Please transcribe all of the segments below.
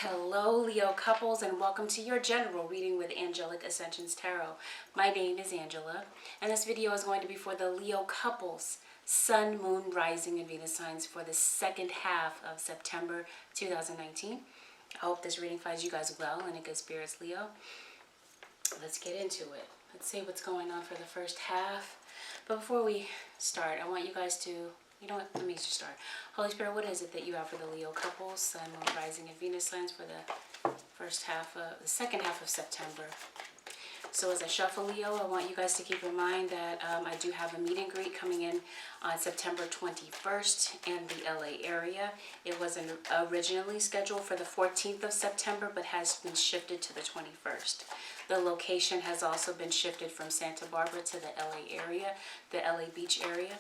Hello Leo couples, and welcome to your general reading with Angelic Ascensions Tarot. My name is Angela, and this video is going to be for the Leo couples, Sun, Moon, Rising, and Venus signs for the second half of September 2019. I hope this reading finds you guys well and in good spirits, Leo. Let's get into it. Let's see what's going on for the first half. But before we start, I want you guys to, you know what, let me just start. Holy Spirit, what is it that you have for the Leo couples, Sun, Moon, Rising, and Venus signs for the second half of September? So as I shuffle, Leo, I want you guys to keep in mind that I do have a meet and greet coming in on September 21st in the LA area. It wasn't originally scheduled for the 14th of September, but has been shifted to the 21st. The location has also been shifted from Santa Barbara to the LA area, the LA Beach area.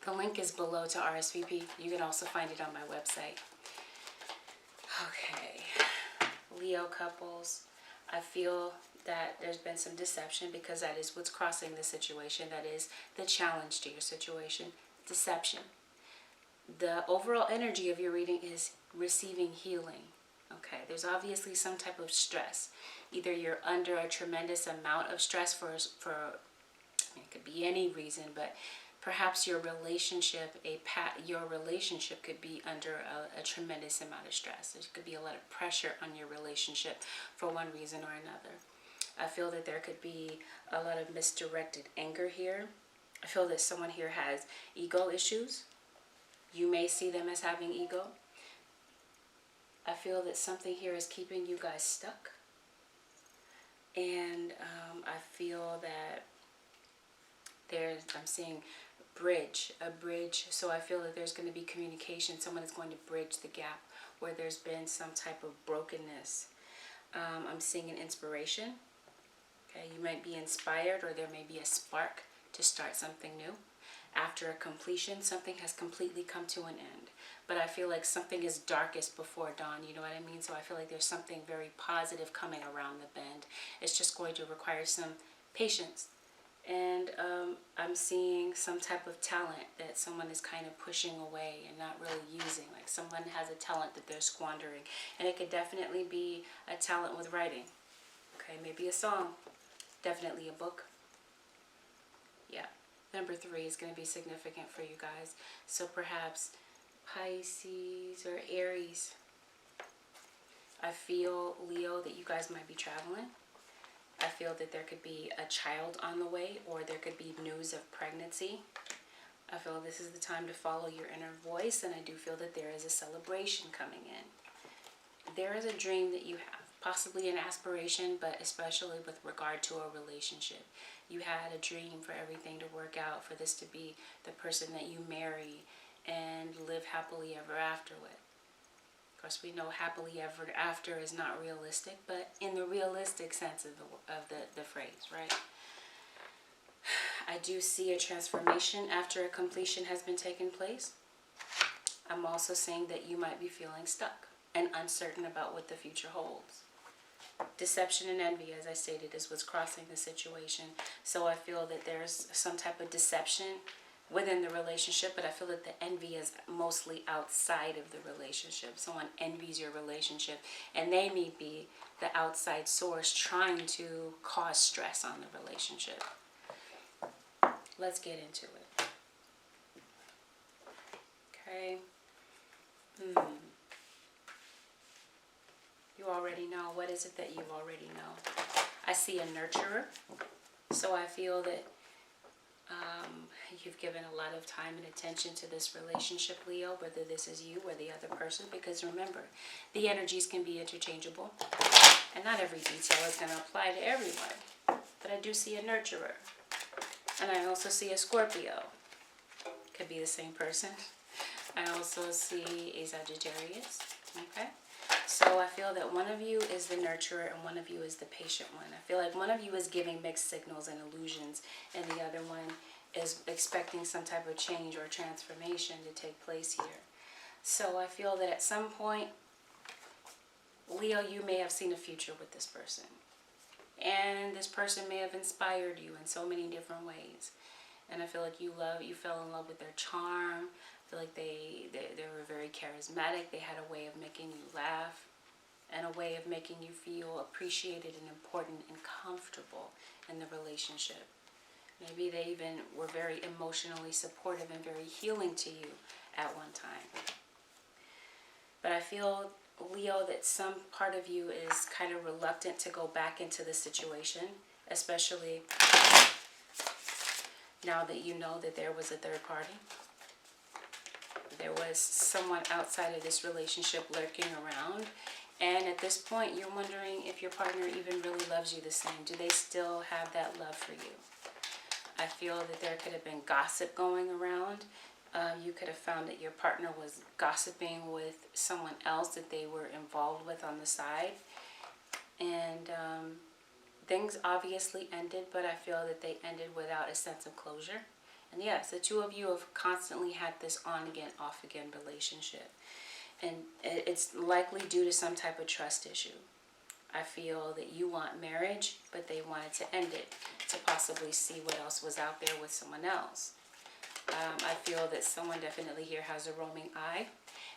The link is below to RSVP. You can also find it on my website. Okay, Leo couples, I feel that there's been some deception because that is what's crossing the situation. That is the challenge to your situation, deception. The overall energy of your reading is receiving healing. Okay, there's obviously some type of stress. Either you're under a tremendous amount of stress for it could be any reason, but perhaps your relationship could be under a tremendous amount of stress. There could be a lot of pressure on your relationship for one reason or another. I feel that there could be a lot of misdirected anger here. I feel that someone here has ego issues. You may see them as having ego. I feel that something here is keeping you guys stuck. And I feel that I'm seeing a bridge. So I feel that there's going to be communication. Someone is going to bridge the gap where there's been some type of brokenness. I'm seeing an inspiration. Okay, you might be inspired, or there may be a spark to start something new. After a completion, something has completely come to an end. But I feel like something is darkest before dawn, you know what I mean? So I feel like there's something very positive coming around the bend. It's just going to require some patience. And I'm seeing some type of talent that someone is kind of pushing away and not really using. Like someone has a talent that they're squandering. And it could definitely be a talent with writing. Okay, maybe a song. Definitely a book. Yeah. Number 3 is going to be significant for you guys. So perhaps Pisces or Aries. I feel, Leo, that you guys might be traveling. I feel that there could be a child on the way, or there could be news of pregnancy. I feel this is the time to follow your inner voice, and I do feel that there is a celebration coming in. There is a dream that you have, possibly an aspiration, but especially with regard to a relationship. You had a dream for everything to work out, for this to be the person that you marry and live happily ever after with. Of course, we know happily ever after is not realistic, but in the realistic sense of the phrase, right? I do see a transformation after a completion has been taken place. I'm also saying that you might be feeling stuck and uncertain about what the future holds. Deception and envy, as I stated, is what's crossing the situation. So I feel that there's some type of deception within the relationship, but I feel that the envy is mostly outside of the relationship. Someone envies your relationship, and they may be the outside source trying to cause stress on the relationship. Let's get into it. Okay. You already know. What is it that you already know? I see a nurturer. So I feel that you've given a lot of time and attention to this relationship, Leo, whether this is you or the other person, because remember, the energies can be interchangeable, and not every detail is going to apply to everyone. But I do see a nurturer, and I also see a Scorpio. Could be the same person. I also see a Sagittarius. Okay? So I feel that one of you is the nurturer and one of you is the patient one. I feel like one of you is giving mixed signals and illusions, and the other one is expecting some type of change or transformation to take place here. So I feel that at some point, Leo, you may have seen a future with this person. And this person may have inspired you in so many different ways. And I feel like you fell in love with their charm. I feel like they were very charismatic. They had a way of making you laugh and a way of making you feel appreciated and important and comfortable in the relationship. Maybe they even were very emotionally supportive and very healing to you at one time. But I feel, Leo, that some part of you is kind of reluctant to go back into the situation, especially now that you know that there was a third party. There was someone outside of this relationship lurking around. And at this point, you're wondering if your partner even really loves you the same. Do they still have that love for you? I feel that there could have been gossip going around. You could have found that your partner was gossiping with someone else that they were involved with on the side. And things obviously ended, but I feel that they ended without a sense of closure. And yes, the two of you have constantly had this on-again, off-again relationship. And it's likely due to some type of trust issue. I feel that you want marriage, but they wanted to end it to possibly see what else was out there with someone else. I feel that someone definitely here has a roaming eye.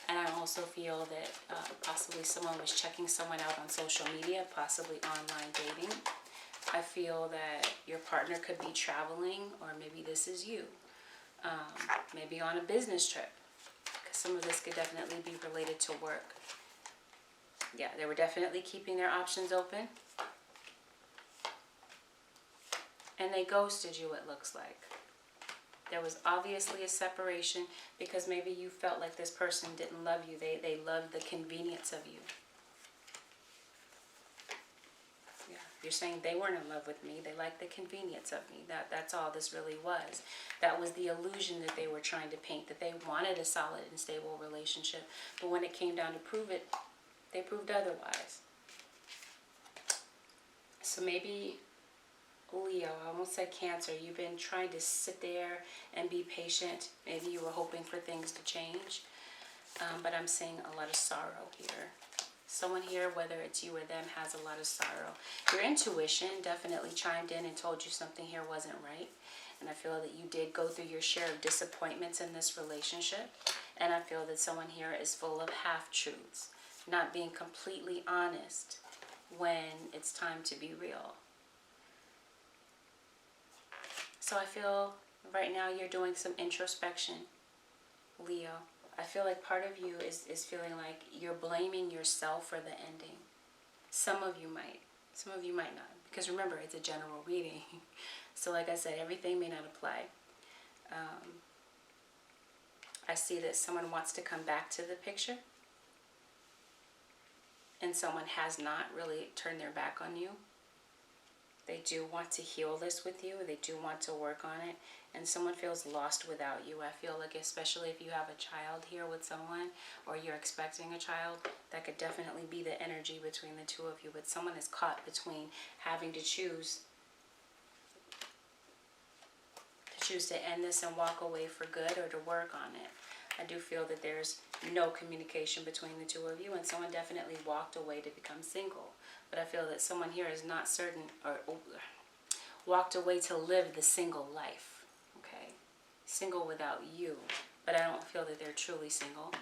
And I also feel that possibly someone was checking someone out on social media, possibly online dating. I feel that your partner could be traveling, or maybe this is you. Maybe on a business trip. Because some of this could definitely be related to work. Yeah, they were definitely keeping their options open. And they ghosted you, it looks like. There was obviously a separation because maybe you felt like this person didn't love you. They loved the convenience of you. Yeah, you're saying they weren't in love with me. They liked the convenience of me. That's all this really was. That was the illusion that they were trying to paint, that they wanted a solid and stable relationship. But when it came down to prove it, they proved otherwise. So maybe, Leo, I almost said Cancer, you've been trying to sit there and be patient. Maybe you were hoping for things to change. But I'm seeing a lot of sorrow here. Someone here, whether it's you or them, has a lot of sorrow. Your intuition definitely chimed in and told you something here wasn't right. And I feel that you did go through your share of disappointments in this relationship. And I feel that someone here is full of half-truths, not being completely honest when it's time to be real. So I feel right now you're doing some introspection, Leo. I feel like part of you is feeling like you're blaming yourself for the ending. Some of you might not. Because remember, it's a general reading. So like I said, everything may not apply. I see that someone wants to come back to the picture. And someone has not really turned their back on you. They do want to heal this with you. They do want to work on it. And someone feels lost without you. I feel like especially if you have a child here with someone, or you're expecting a child, that could definitely be the energy between the two of you. But someone is caught between having to choose to end this and walk away for good, or to work on it. I do feel that there's no communication between the two of you, and someone definitely walked away to become single. But I feel that someone here is not certain, or walked away to live the single life, okay? Single without you, but I don't feel that they're truly single,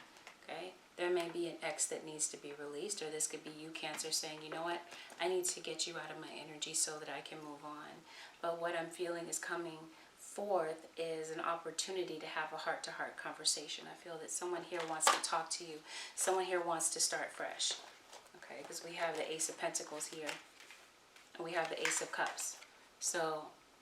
okay? There may be an ex that needs to be released, or this could be you, Cancer, saying, you know what, I need to get you out of my energy so that I can move on. But what I'm feeling is coming forth is an opportunity to have a heart-to-heart conversation. I feel that someone here wants to talk to you. Someone here wants to start fresh. Okay, because we have the Ace of Pentacles here. And we have the Ace of Cups. So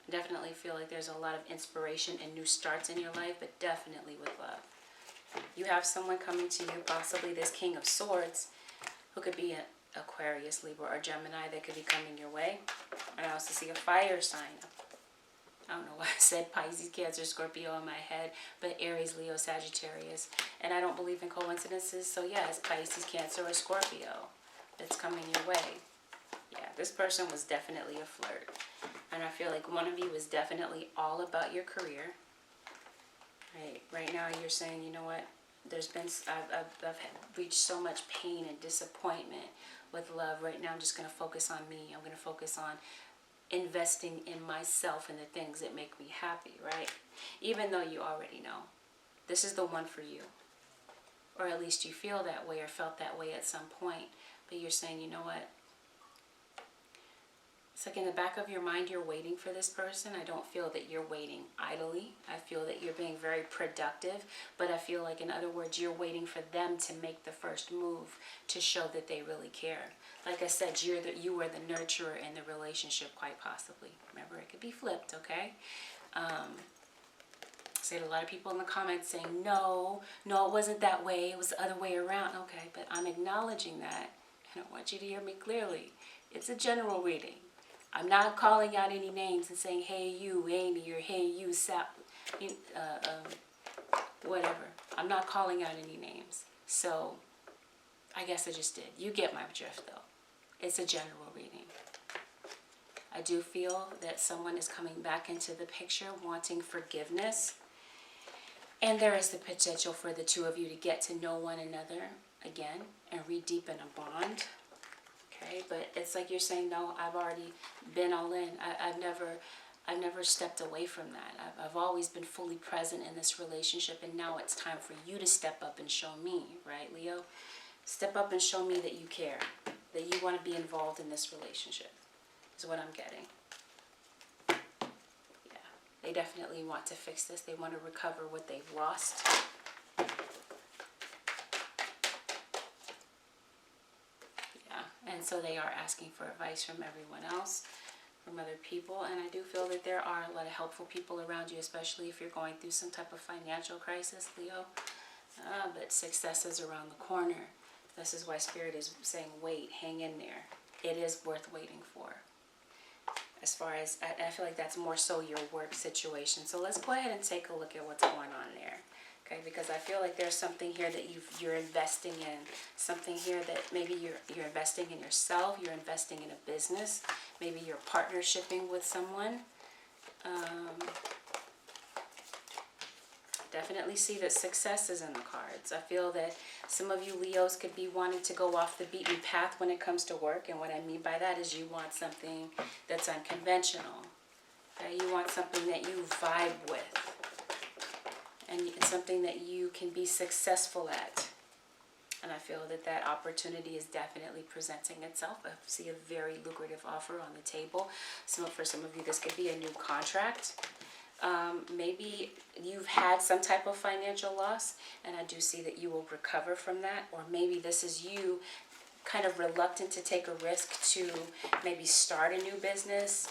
definitely feel like there's a lot of inspiration and new starts in your life, but definitely with love. You have someone coming to you, possibly this King of Swords, who could be an Aquarius, Libra, or Gemini that could be coming your way. And I also see a fire sign. I don't know why I said Pisces, Cancer, Scorpio in my head, but Aries, Leo, Sagittarius. And I don't believe in coincidences, so yeah, it's Pisces, Cancer, or Scorpio that's coming your way. Yeah, this person was definitely a flirt. And I feel like one of you is definitely all about your career. Right now you're saying, you know what, I've reached so much pain and disappointment with love. Right now I'm just going to focus on me. I'm going to focus on investing in myself and the things that make me happy, right? Even though you already know This is the one for you. Or at least you feel that way or felt that way at some point. But you're saying, you know what? It's like in the back of your mind, you're waiting for this person. I don't feel that you're waiting idly. I feel that you're being very productive. But I feel like, in other words, you're waiting for them to make the first move to show that they really care. Like I said, you were the nurturer in the relationship, quite possibly. Remember, it could be flipped, okay? So a lot of people in the comments saying, no, it wasn't that way. It was the other way around. Okay, but I'm acknowledging that. And I want you to hear me clearly. It's a general reading. I'm not calling out any names and saying, hey, you, Amy, or hey, you, Sal, whatever. I'm not calling out any names. So I guess I just did. You get my drift, though. It's a general reading. I do feel that someone is coming back into the picture wanting forgiveness. And there is the potential for the two of you to get to know one another again and re-deepen a bond. Okay, but it's like you're saying, no, I've already been all in. I've never stepped away from that. I've always been fully present in this relationship, and now it's time for you to step up and show me, right, Leo? Step up and show me that you care, that you want to be involved in this relationship, is what I'm getting. Yeah, they definitely want to fix this. They want to recover what they've lost. And so they are asking for advice from everyone else, from other people. And I do feel that there are a lot of helpful people around you, especially if you're going through some type of financial crisis, Leo. But success is around the corner. This is why Spirit is saying, wait, hang in there. It is worth waiting for. As far as, I feel like that's more so your work situation. So let's go ahead and take a look at what's going on there. Okay, because I feel like there's something here that you're investing in. Something here that maybe you're investing in yourself. You're investing in a business. Maybe you're partnershiping with someone. Definitely see that success is in the cards. I feel that some of you Leos could be wanting to go off the beaten path when it comes to work. And what I mean by that is you want something that's unconventional. Okay, you want something that you vibe with. And it's something that you can be successful at. And I feel that that opportunity is definitely presenting itself. I see a very lucrative offer on the table. So for some of you, this could be a new contract. Maybe you've had some type of financial loss, and I do see that you will recover from that. Or maybe this is you kind of reluctant to take a risk to maybe start a new business.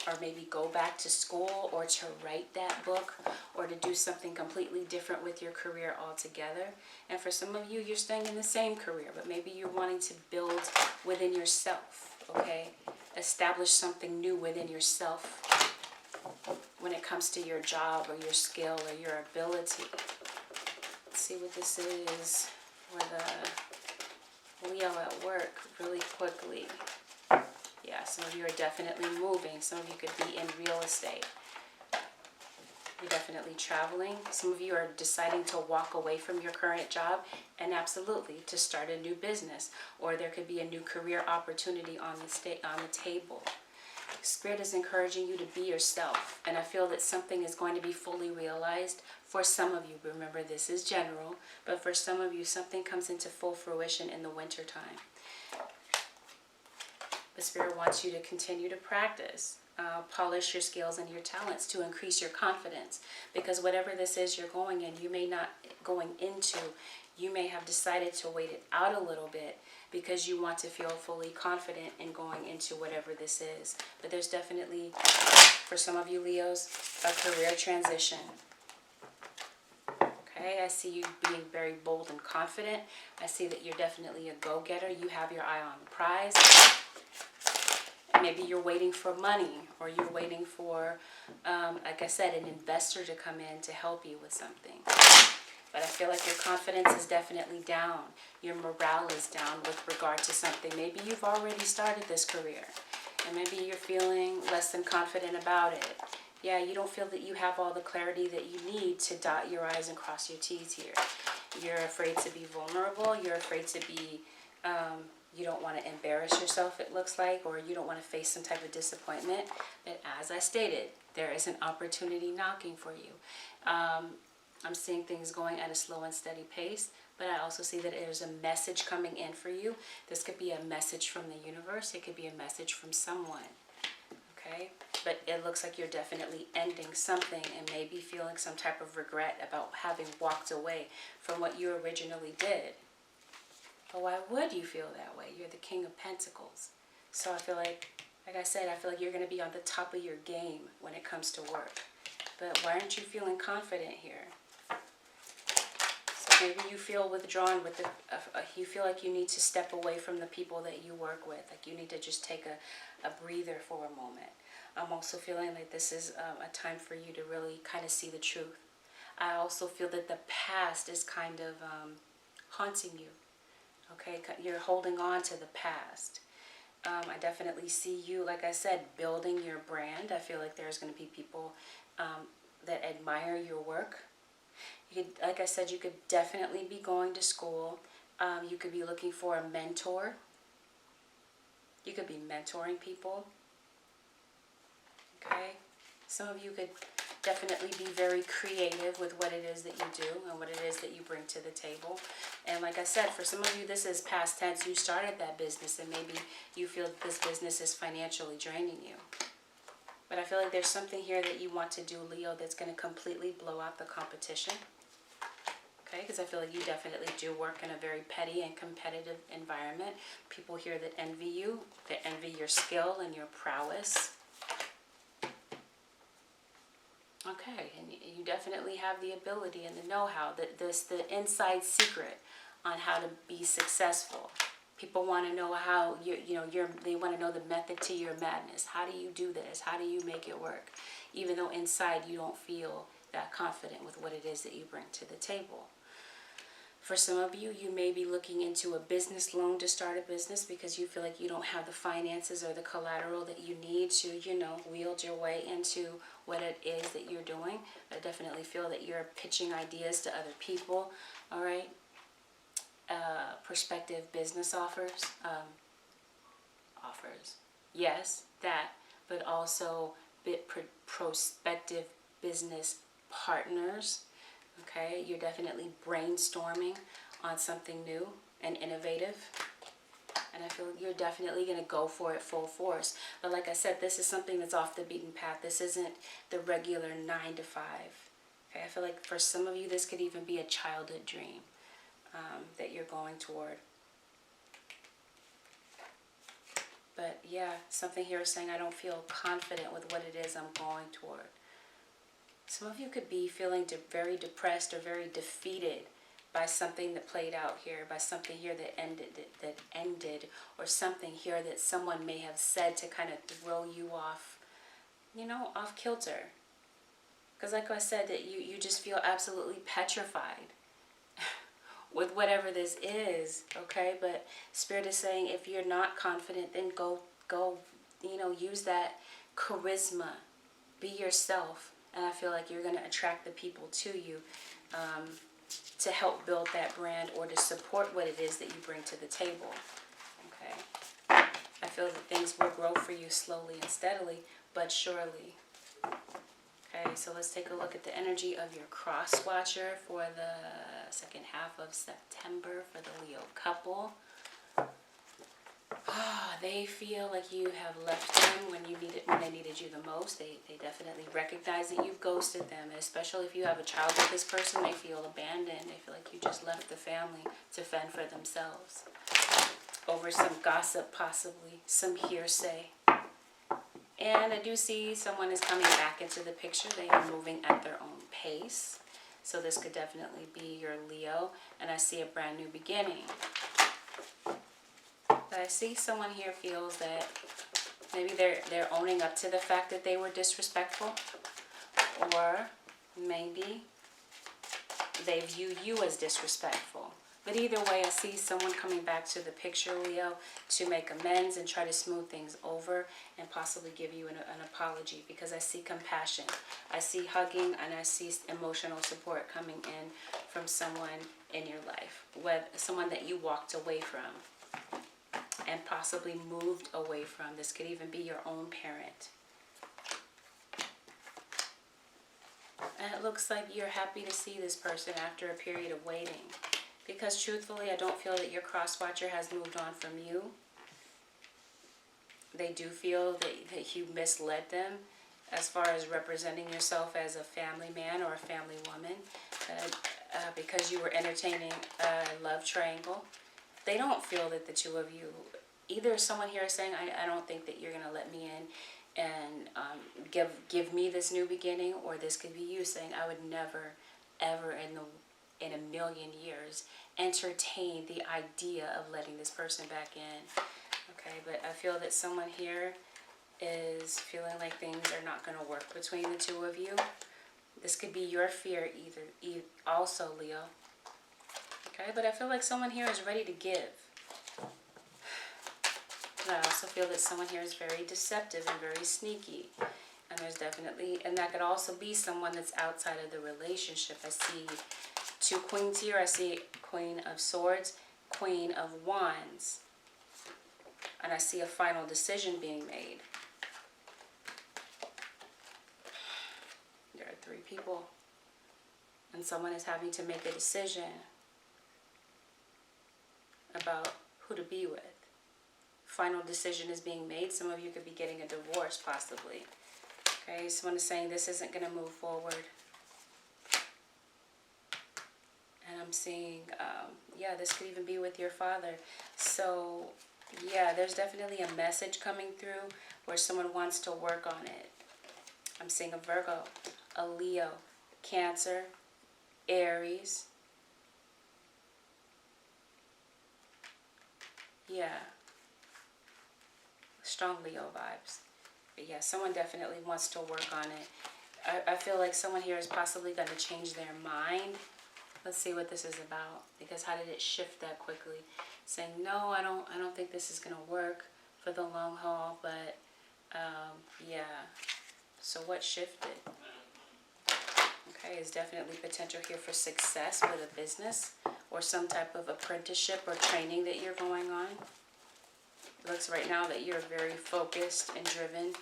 Or maybe go back to school, or to write that book, or to do something completely different with your career altogether. And for some of you, you're staying in the same career, but maybe you're wanting to build within yourself, okay? Establish something new within yourself when it comes to your job or your skill or your ability. Let's see what this is with a Leo at work really quickly. Yeah, some of you are definitely moving. Some of you could be in real estate. You're definitely traveling. Some of you are deciding to walk away from your current job and absolutely to start a new business. Or there could be a new career opportunity on the table. Spirit is encouraging you to be yourself. And I feel that something is going to be fully realized for some of you. Remember, this is general. But for some of you, something comes into full fruition in the winter time. The Spirit wants you to continue to practice, polish your skills and your talents to increase your confidence. Because whatever this is you're going in, you may not going into, you may have decided to wait it out a little bit because you want to feel fully confident in going into whatever this is. But there's definitely, for some of you Leos, a career transition. Okay, I see you being very bold and confident. I see that you're definitely a go-getter. You have your eye on the prize. Maybe you're waiting for money, or you're waiting for, like I said, an investor to come in to help you with something. But I feel like your confidence is definitely down. Your morale is down with regard to something. Maybe you've already started this career, and maybe you're feeling less than confident about it. Yeah, you don't feel that you have all the clarity that you need to dot your I's and cross your T's here. You're afraid to be vulnerable. You're afraid to be... you don't want to embarrass yourself, it looks like, or you don't want to face some type of disappointment. But as I stated, there is an opportunity knocking for you. I'm seeing things going at a slow and steady pace, but I also see that there's a message coming in for you. This could be a message from the universe. It could be a message from someone. Okay? But it looks like you're definitely ending something and maybe feeling some type of regret about having walked away from what you originally did. But why would you feel that way? You're the King of Pentacles. So I feel like I said, I feel like you're going to be on the top of your game when it comes to work. But why aren't you feeling confident here? So maybe you feel withdrawn with you feel like you need to step away from the people that you work with. Like you need to just take a breather for a moment. I'm also feeling like this is a time for you to really kind of see the truth. I also feel that the past is kind of haunting you. Okay, you're holding on to the past. I definitely see you, like I said, building your brand. I feel like there's going to be people that admire your work. You could, like I said, you could definitely be going to school. You could be looking for a mentor. You could be mentoring people. Okay? Some of you could definitely be very creative with what it is that you do and what it is that you bring to the table. And like I said, for some of you, this is past tense. You started that business and maybe you feel that this business is financially draining you. But I feel like there's something here that you want to do, Leo, that's going to completely blow out the competition. Okay, because I feel like you definitely do work in a very petty and competitive environment. People here that envy you, that envy your skill and your prowess. Okay, and you definitely have the ability and the know-how, the inside secret on how to be successful. People want to know how they want to know the method to your madness. How do you do this? How do you make it work? Even though inside you don't feel that confident with what it is that you bring to the table. For some of you, you may be looking into a business loan to start a business because you feel like you don't have the finances or the collateral that you need to, wield your way into what it is that you're doing. I definitely feel that you're pitching ideas to other people, all right? Prospective business offers. Yes, that, but also prospective business partners. Okay, you're definitely brainstorming on something new and innovative. And I feel you're definitely going to go for it full force. But like I said, this is something that's off the beaten path. This isn't the regular 9 to 5. Okay, I feel like for some of you, this could even be a childhood dream that you're going toward. But yeah, something here is saying I don't feel confident with what it is I'm going toward. Some of you could be feeling very depressed or very defeated by something that played out here, by something here that ended, or something here that someone may have said to kind of throw you off, off kilter. Because like I said, that you just feel absolutely petrified with whatever this is, okay? But Spirit is saying if you're not confident, then go, use that charisma. Be yourself. And I feel like you're going to attract the people to you to help build that brand or to support what it is that you bring to the table. Okay? I feel that things will grow for you slowly and steadily, but surely. Okay, so let's take a look at the energy of your cross watcher for the second half of September for the Leo couple. They feel like you have left them when they needed you the most. They definitely recognize that you've ghosted them, and especially if you have a child with this person, they feel abandoned. They feel like you just left the family to fend for themselves. Over some gossip, possibly, some hearsay. And I do see someone is coming back into the picture. They are moving at their own pace. So this could definitely be your Leo. And I see a brand new beginning. But I see someone here feels that maybe they're owning up to the fact that they were disrespectful. Or maybe they view you as disrespectful. But either way, I see someone coming back to the picture, Leo, to make amends and try to smooth things over and possibly give you an apology, because I see compassion. I see hugging and I see emotional support coming in from someone in your life, someone that you walked away from and possibly moved away from. This could even be your own parent. And it looks like you're happy to see this person after a period of waiting. Because truthfully, I don't feel that your cross-watcher has moved on from you. They do feel that you misled them as far as representing yourself as a family man or a family woman. Because you were entertaining a love triangle. They don't feel that the two of you, either someone here is saying, I don't think that you're going to let me in and give me this new beginning, or this could be you saying, I would never, ever in a million years entertain the idea of letting this person back in. Okay, but I feel that someone here is feeling like things are not going to work between the two of you. This could be your fear also, Leo. Okay, but I feel like someone here is ready to give. But I also feel that someone here is very deceptive and very sneaky. And there's definitely, and that could also be someone that's outside of the relationship. I see two queens here. I see Queen of Swords, Queen of Wands. And I see a final decision being made. There are three people. And someone is having to make a decision about who to be with. Final decision is being made. Some of you could be getting a divorce, possibly. Okay, someone is saying this isn't going to move forward. And I'm seeing, yeah, this could even be with your father. So, yeah, there's definitely a message coming through where someone wants to work on it. I'm seeing a Virgo, a Leo, Cancer, Aries. Yeah. Strong Leo vibes. But yeah, someone definitely wants to work on it. I feel like someone here is possibly going to change their mind. Let's see what this is about. Because how did it shift that quickly? Saying, no, I don't think this is going to work for the long haul. But, yeah. So what shifted? Okay, there's definitely potential here for success with a business or some type of apprenticeship or training that you're going on. It looks right now that you're very focused and driven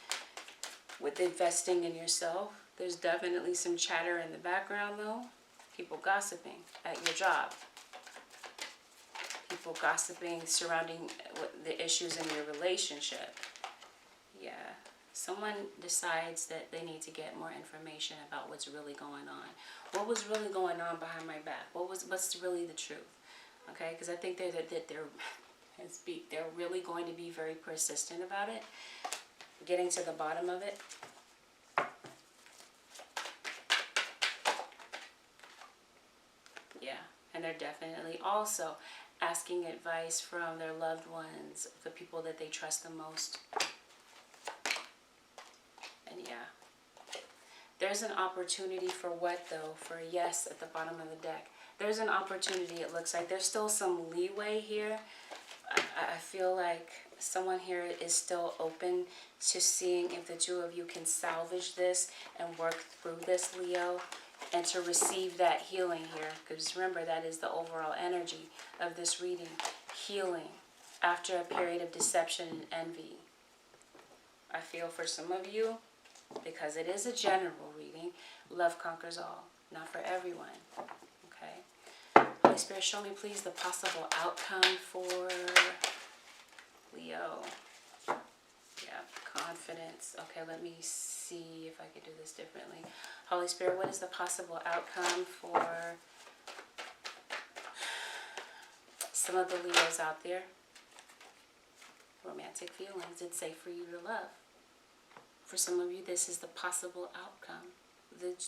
with investing in yourself. There's definitely some chatter in the background though. People gossiping at your job. People gossiping surrounding the issues in your relationship. Yeah. Someone decides that they need to get more information about what's really going on. What was really going on behind my back? What's really the truth? Okay, because I think they're really going to be very persistent about it. Getting to the bottom of it. Yeah, and they're definitely also asking advice from their loved ones, the people that they trust the most. And yeah, there's an opportunity for what though? For a yes at the bottom of the deck. There's an opportunity, it looks like. There's still some leeway here. I feel like someone here is still open to seeing if the two of you can salvage this and work through this, Leo, and to receive that healing here. Because remember, that is the overall energy of this reading. Healing after a period of deception and envy. I feel for some of you, because it is a general reading, love conquers all. Not for everyone. Okay? Holy Spirit, show me please the possible outcome for Leo. Yeah, confidence. Okay, let me see if I can do this differently. Holy Spirit, what is the possible outcome for some of the Leos out there? Romantic feelings. It's safe for you to love. For some of you, this is the possible outcome.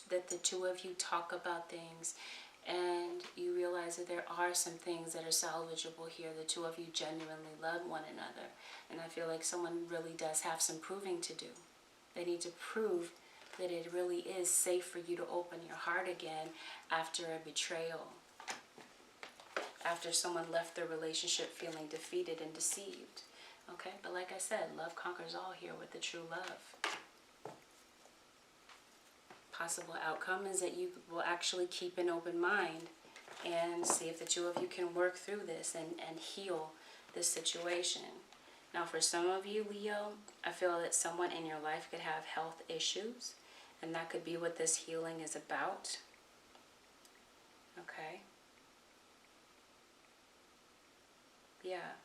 That the two of you talk about things and you realize that there are some things that are salvageable here. The two of you genuinely love one another. And I feel like someone really does have some proving to do. They need to prove that it really is safe for you to open your heart again after a betrayal. After someone left the relationship feeling defeated and deceived. Okay, but like I said, love conquers all here with the true love. Possible outcome is that you will actually keep an open mind and see if the two of you can work through this and heal this situation. Now for some of you, Leo, I feel that someone in your life could have health issues. And that could be what this healing is about. Okay. Yeah.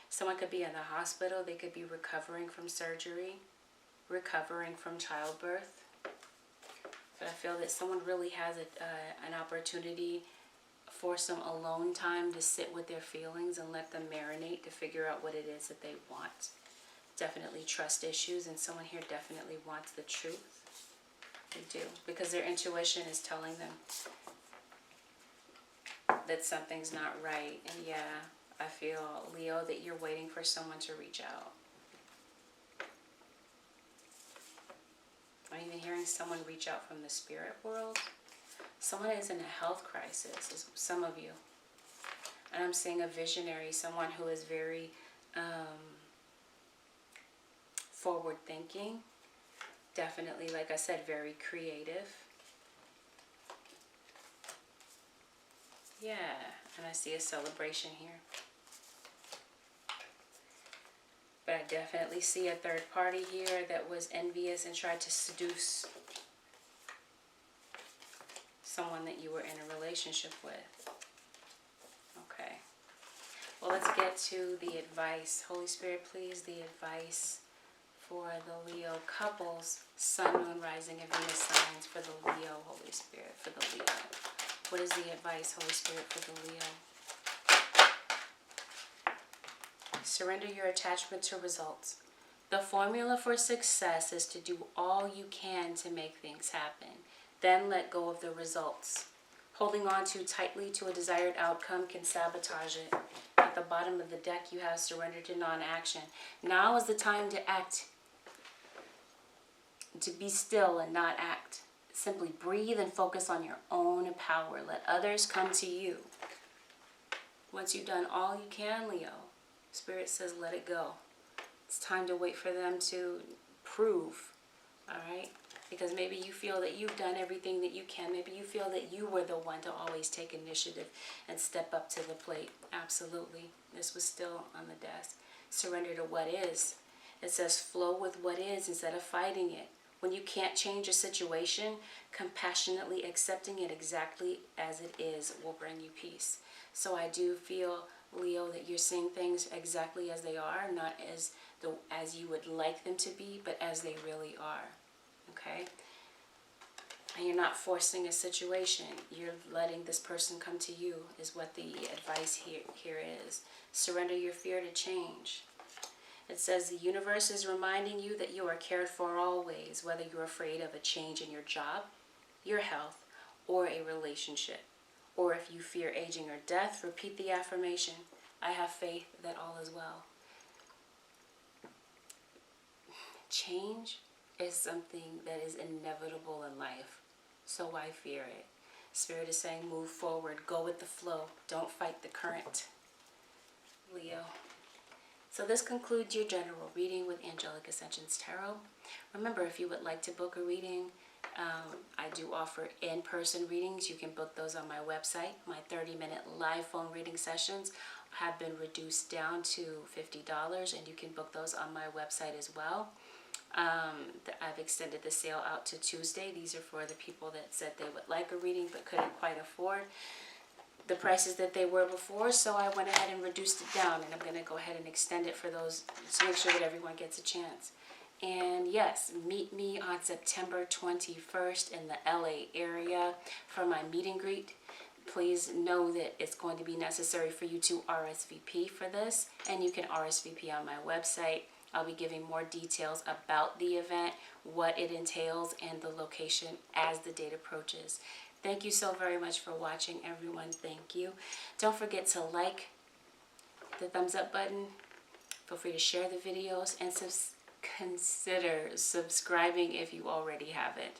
Someone could be in the hospital. They could be recovering from surgery, recovering from childbirth. But I feel that someone really has an opportunity for some alone time to sit with their feelings and let them marinate to figure out what it is that they want. Definitely trust issues, and someone here definitely wants the truth. They do, because their intuition is telling them that something's not right. And yeah, I feel, Leo, that you're waiting for someone to reach out. I'm even hearing someone reach out from the spirit world. Someone is in a health crisis, some of you. And I'm seeing a visionary, someone who is very forward thinking. Definitely, like I said, very creative. Yeah, and I see a celebration here. But I definitely see a third party here that was envious and tried to seduce someone that you were in a relationship with. Okay. Well, let's get to the advice. Holy Spirit, please, the advice for the Leo couples, Sun, Moon, Rising, and Venus signs for the Leo, Holy Spirit, for the Leo. What is the advice, Holy Spirit, for the Leo? Surrender your attachment to results. The formula for success is to do all you can to make things happen. Then let go of the results. Holding on too tightly to a desired outcome can sabotage it. At the bottom of the deck, you have surrender to non-action. Now is the time to act. To be still and not act. Simply breathe and focus on your own power. Let others come to you. Once you've done all you can, Leo, Spirit says let it go. It's time to wait for them to prove, all right? Because maybe you feel that you've done everything that you can. Maybe you feel that you were the one to always take initiative and step up to the plate. Absolutely. This was still on the desk. Surrender to what is. It says flow with what is instead of fighting it. When you can't change a situation, compassionately accepting it exactly as it is will bring you peace. So I do feel, Leo, that you're seeing things exactly as they are, not as you would like them to be, but as they really are. Okay? And you're not forcing a situation. You're letting this person come to you is what the advice here is. Surrender your fear to change. It says the universe is reminding you that you are cared for always, whether you're afraid of a change in your job, your health, or a relationship. Or if you fear aging or death, repeat the affirmation. I have faith that all is well. Change is something that is inevitable in life, so why fear it? Spirit is saying move forward, go with the flow, don't fight the current, Leo. So this concludes your general reading with Angelic Ascensions Tarot. Remember, if you would like to book a reading, I do offer in-person readings. You can book those on my website. My 30-minute live phone reading sessions have been reduced down to $50, and you can book those on my website as well. I've extended the sale out to Tuesday. These are for the people that said they would like a reading but couldn't quite afford the prices that they were before, so I went ahead and reduced it down, and I'm going to go ahead and extend it for those to make sure that everyone gets a chance. And yes, meet me on September 21st in the LA area for my meet and greet. Please know that it's going to be necessary for you to RSVP for this, and you can RSVP on my website. I'll be giving more details about the event, what it entails, and the location as the date approaches. Thank you so very much for watching, everyone. Thank you. Don't forget to like the thumbs up button. Feel free to share the videos and consider subscribing if you already haven't.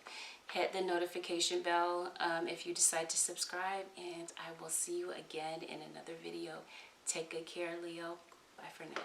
Hit the notification bell if you decide to subscribe, and I will see you again in another video. Take good care, Leo. Bye for now.